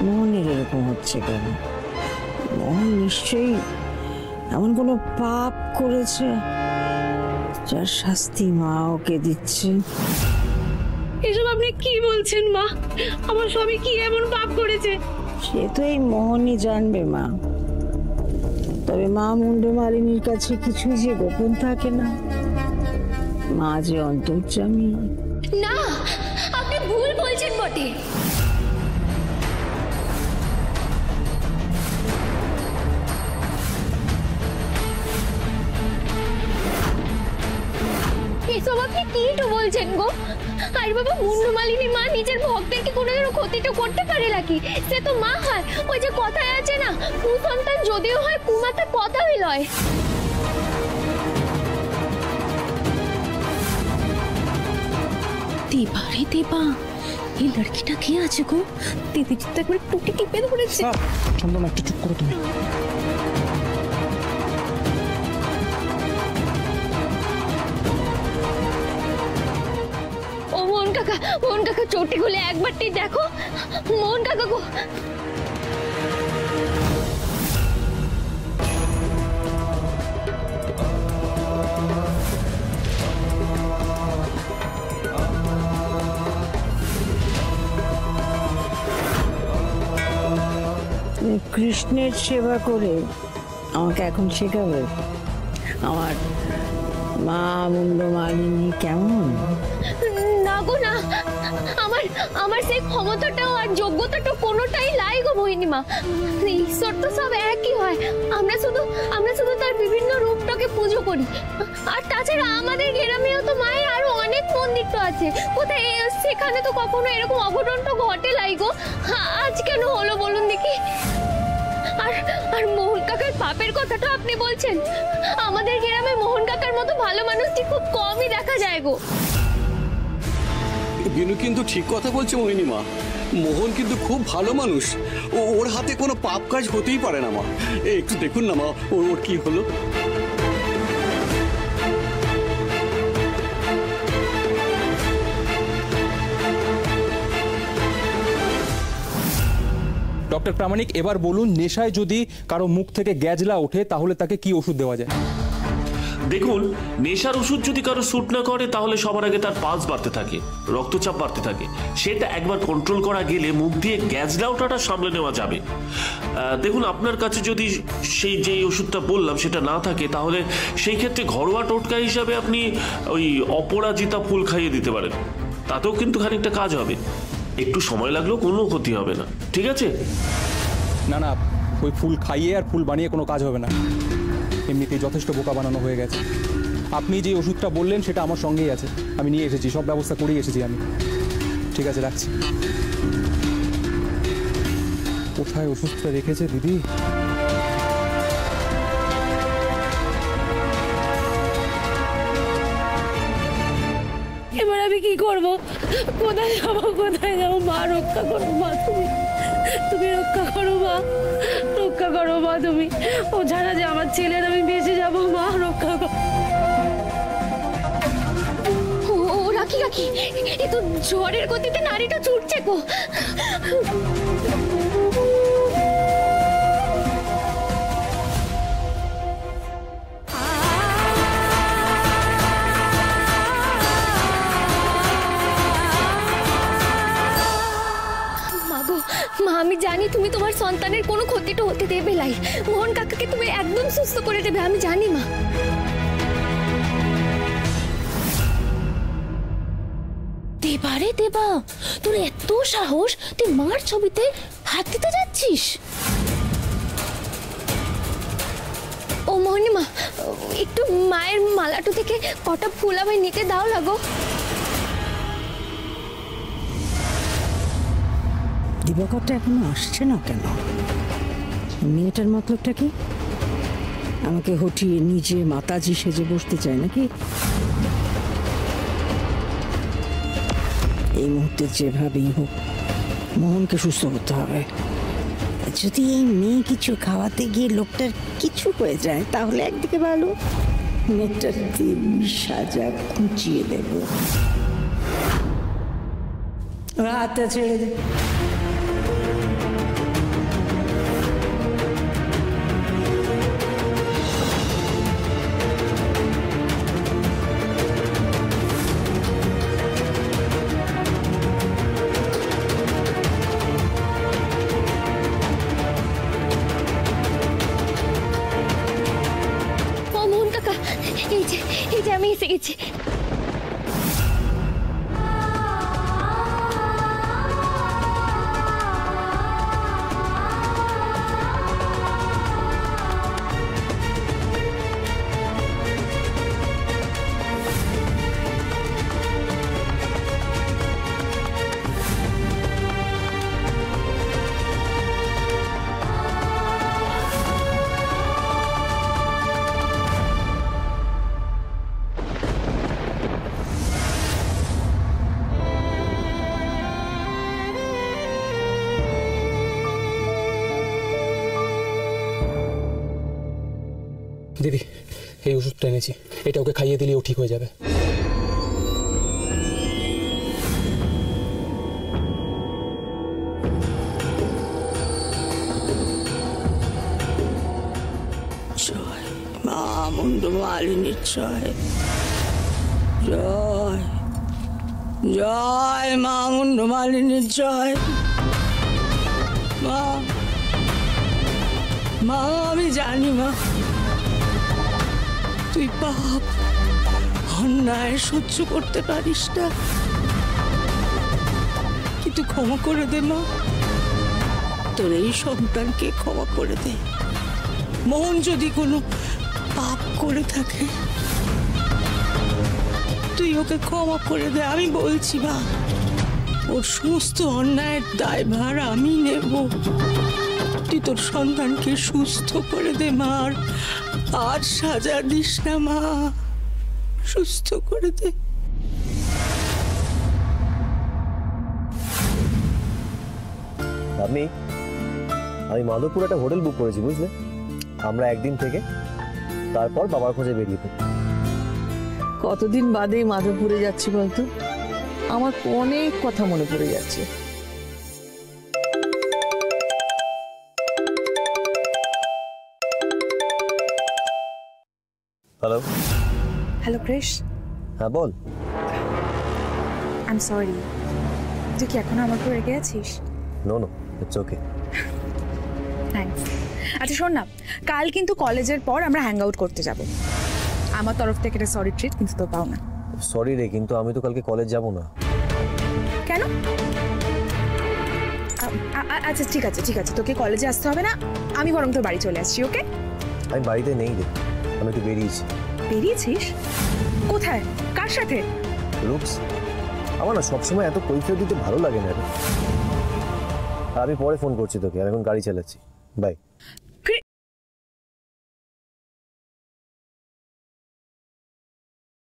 মোহনের এরকম হচ্ছে কেন? মোহন নিশ্চয়ই এমন কোনো পাপ করেছে যার শাস্তি মা ওকে দিচ্ছে। এসব আপনি কি বলছেন মা? আমার স্বামী কি এমন পাপ করেছে? সে তো এই মোহনই জানবে মা। তবে মা মুন্ডমালিনীর কাছে কিছুই যে গোপন থাকে না। মা যে অন্তর্যামী। না, আপনি ভুল বলছেন বটে। এসব আপনি কি তো বলছেন গো? আর বাবা, মুন্ডমালিনী মা নিজের ভক্তদেরকে কোনোদিনও ক্ষতিটা করতে পারে নাকি? সে তো মা হয়। ওই যে কথায় আছে না, কুসন্তান যদিও হয় কুমাতা কথাই লয়। দেবা রে দেবা, এই লড়কিটা কে আছে গো? দিদি তো একবার টুটি টিপে ধরেছে। চন্দনা, একটু চুপ করো তুমি। ও মোহন কাকা চটি খুলে একবারটি দেখো। মোহন কাকা গো, কৃষ্ণের সেবা করে আমাকে এখন শেখাবে আমার মা মুন্ডমালিনী কেমন? না গো না, আমার সেই ক্ষমতাটাও আর যোগ্যতাটাও কোনোটাই লাই গো মোহিনীমা। ঈশ্বর তো সব একই হয়। আমরা শুধু তার বিভিন্ন রূপটাকে পুজো করি। আর তাছাড়া আমাদের গ্রামেও তো মায়ের আরো অনেক মন্দির তো আছে। কোথায় সেখানে তো কখনো এরকম অঘটনটা ঘটে লাই গো। আজ কেন হলো বলুন দেখি? আর মোহন কাকার পাপের কথাটা আপনি বলছেন? আমাদের গ্রামে মোহন কাকার মতো ভালো মানুষটি খুব কমই দেখা যায় গো। বিনু কিন্তু ঠিক কথা বলছে মোহিনী মা। মোহন কিন্তু খুব ভালো মানুষ। ওর হাতে কোনো পাপ কাজ হতেই পারে না মা। একটু দেখুন না মা, ওর কি হলো। ডক্টর প্রামাণিক, এবার বলুন, নেশায় যদি কারো মুখ থেকে গ্যাজলা ওঠে তাহলে তাকে কি ওষুধ দেওয়া যায়? দেখুন, নেশার ওষুধ যদি কারো স্যুট না করে তাহলে সবার আগে তার পালস বাড়তে থাকে, রক্তচাপ বাড়তে থাকে। সেটা একবার কন্ট্রোল করা গেলে মুখ দিয়ে গ্যাজলা ওঠাটা সামলে নেওয়া যাবে। দেখুন, আপনার কাছে যদি সেই যে ওষুধটা বললাম সেটা না থাকে তাহলে সেই ক্ষেত্রে ঘরোয়া টোটকা হিসাবে আপনি ওই অপরাজিতা ফুল খাইয়ে দিতে পারেন। তাতেও কিন্তু খানিকটা কাজ হবে। একটু সময় লাগলেও কোনো ক্ষতি হবে না, ঠিক আছে? না না, ওই ফুল খাইয়ে আর ফুল বানিয়ে কোনো কাজ হবে না। এমনিতেই যথেষ্ট বোকা বানানো হয়ে গেছে। আপনি যে ওষুধটা বললেন সেটা আমার সঙ্গেই আছে, আমি নিয়ে এসেছি, সব ব্যবস্থা করেই এসেছি আমি। ঠিক আছে, রাখছি। কোথায় ওষুধটা রেখেছে দিদি? এবার আমি কি করব? কোথায় যাবো? মা রক্ষা করো মা, তুমি রক্ষা করো মা, রক্ষা করো মা তুমি। ও ছাড়া যে আমার ছেলের আমি বেঁচে যাবো, মা রক্ষা করো। ও রাখি এ তো ঝড়ের গতিতে নারীটা ছুটছে গো। মা, আমি জানি তুমি তোমার সন্তানের কোনো ক্ষতিটা হতে দেবে লাই। মোহন কাকাকে তুমি একদম সুস্থ করে দেবে, আমি জানি মা। দেবা রে দেবা, তোর এত সাহস, তুই মার ছবিতে হাত দিতে যাচ্ছিস? ও মোহনীমা, একটু মায়ের মালাটো থেকে কটা ফুল আমায় নিতে দাও লাগো। দিবাকরটা এখনো আসছে না কেন? মেয়েটার মতলবটা কি? আমাকে হটিয়ে নিজে মাতাজি সেজে বসতে চায় নাকি? এই মুহূর্তে যেভাবেই হোক মোহনকে সুস্থ করতে হবে। যদি এই মেয়ে কিছু খাওয়াতে গিয়ে লোকটার কিছু হয়ে যায় তাহলে একদিকে ভালো, মেয়েটার দিব্যি সাজা খুঁচিয়ে দেব। হাতটা ছেড়ে দে। আমি এসে গেছি। দিদি, এই ওষুধটা এনেছি, এটা ওকে খাইয়ে দিলে ও ঠিক হয়ে যাবে। জয় মা মুন্ডমালিনীর জয়, জয় জয় মা মুন্ডমালিনীর জয়। মা মা আমি জানি মা তুই পাপ অন্যায় সহ্য করতে পারিস না, কিন্তু ক্ষমা করে দে মা, তোর এই সন্তানকে ক্ষমা করে দে। মোহন যদি কোনো পাপ করে থাকে তুই ওকে ক্ষমা করে দে, আমি বলছি মা, ওর সমস্ত অন্যায়ের দায়ভার আমি নেব। তুই তোর সন্তানকে সুস্থ করে দে মা, আর সাজা দিস না মা, সুস্থ করে দে। আমি মাধবপুর একটা হোটেল বুক করেছি, বুঝলে? আমরা একদিন থেকে তারপর বাবার খোঁজে বেরিয়ে পড়ি। কতদিন বাদে মাধবপুরে যাচ্ছি বলতো? আমার অনেক কথা মনে পড়ে যাচ্ছে। হ্যালো হ্যালো ক্রিশ, হ্যাঁ বল। আই এম সরি, তুই কি এখনো আমার উপর রেগে আছিস? No no, it's okay. Thanks. আচ্ছা শোন না, কাল কিন্তু কলেজের পর আমরা হ্যাং আউট করতে যাব। আমার তরফ থেকে এটা সরি ট্রিট, কিন্তু তোর পাও না। সরি রে, কিন্তু আমি তো কালকে কলেজ যাব না। কেন? আচ্ছা ঠিক আছে ঠিক আছে, তোকে কলেজে আসতে হবে না, আমি বরং তোর বাড়ি চলে আসছি। ওকে? আমি বাড়িতে নেই রে, আমি একটু বেরিয়েছি। বেরিয়েছিস? কোথায়? কার সাথে? লুকস, আমার না সবসময় এত কৈফিয়ত দিতে ভালো লাগে না রে। আমি পরে ফোন করছি তোকে, আর এখন গাড়ি চালাচ্ছি। বাই।